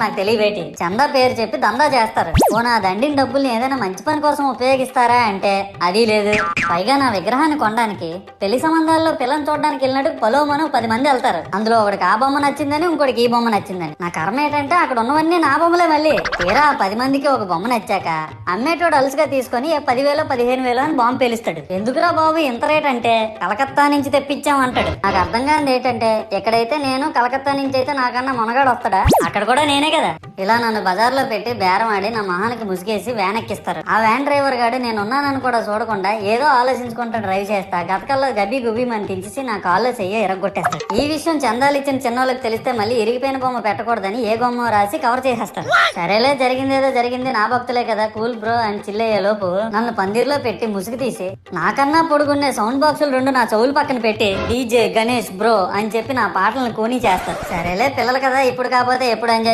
నాకు తెలియబేటి చందా పేరు చెప్పి దందా చేస్తారు. ఓ నా దండిన డబ్బుల్ని ఏదైనా మంచి పని కోసం ఉపయోగిస్తారా అంటే అది లేదు. పైగా నా విగ్రహాన్ని కొనడానికి పెళ్లి సంబంధాల్లో పిల్లని చూడడానికి వెళ్ళినట్టు పలోమను 10 మంది వెళ్తారు. అందులో ఒకడికి ఆ బొమ్మ నచ్చిందని, ఇంకోటికి ఈ బొమ్మ నచ్చిందని. నా కర్మ ఏంటంటే అక్కడ ఉన్నవన్నీ నా బొమ్మలే. మళ్ళీ తీరా 10 మందికి ఒక బొమ్మ నచ్చాక అమ్మేటోడు అలుసుగా తీసుకొని 10,000 15,000 అని బాంబు పేలుస్తాడు. ఎందుకురా బాబు ఇంత రేట్ అంటే కలకత్తా నుంచి తెప్పించాం అంటాడు. నాకు అర్థం కానిది ఏంటంటే ఎక్కడైతే నేను కలకత్తా నుంచి అయితే నాకన్నా మొనగాడు వస్తాడా, అక్కడ కూడా నేనే కదా. ఇలా నన్ను బజార్లో పెట్టి బేరం ఆడి నా మొహానికి ముసుగేసి వ్యాన్ ఎక్కిస్తారు. ఆ వ్యాన్ డ్రైవర్ గాడు నేను ఉన్నానని కూడా చూడకుండా ఏదో ఆలోచించుకుంటూ డ్రైవ్ చేస్తా గతకల్లో గబ్బి గుబ్బి అని తించేసి నా కాల్లో చెయ్యి ఎరగొట్టేస్తాడు. ఈ విషయం చందాలు ఇచ్చిన చిన్నోళ్ళకి తెలిస్తే మళ్ళీ ఇరిగిపోయిన బొమ్మ పెట్టకూడదని ఏ బొమ్మ రాసి కవర్ చేసేస్తాడు. సరేలే జరిగిందేదో జరిగింది, నా భక్తులే కదా కూల్ బ్రో అని చిల్లయ్యే లోపు నన్ను పందిర్లో పెట్టి ముసుగు తీసి నాకన్నా పొడుగున్నే సౌండ్ బాక్సులు 2 నా చెవులు పక్కన పెట్టి డీజే గణేష్ బ్రో అని చెప్పి నా పాటలను కోని చేస్తారు. సరేలే పిల్లలు కదా ఇప్పుడు కాకపోతే ఎప్పుడు ఎంజాయ్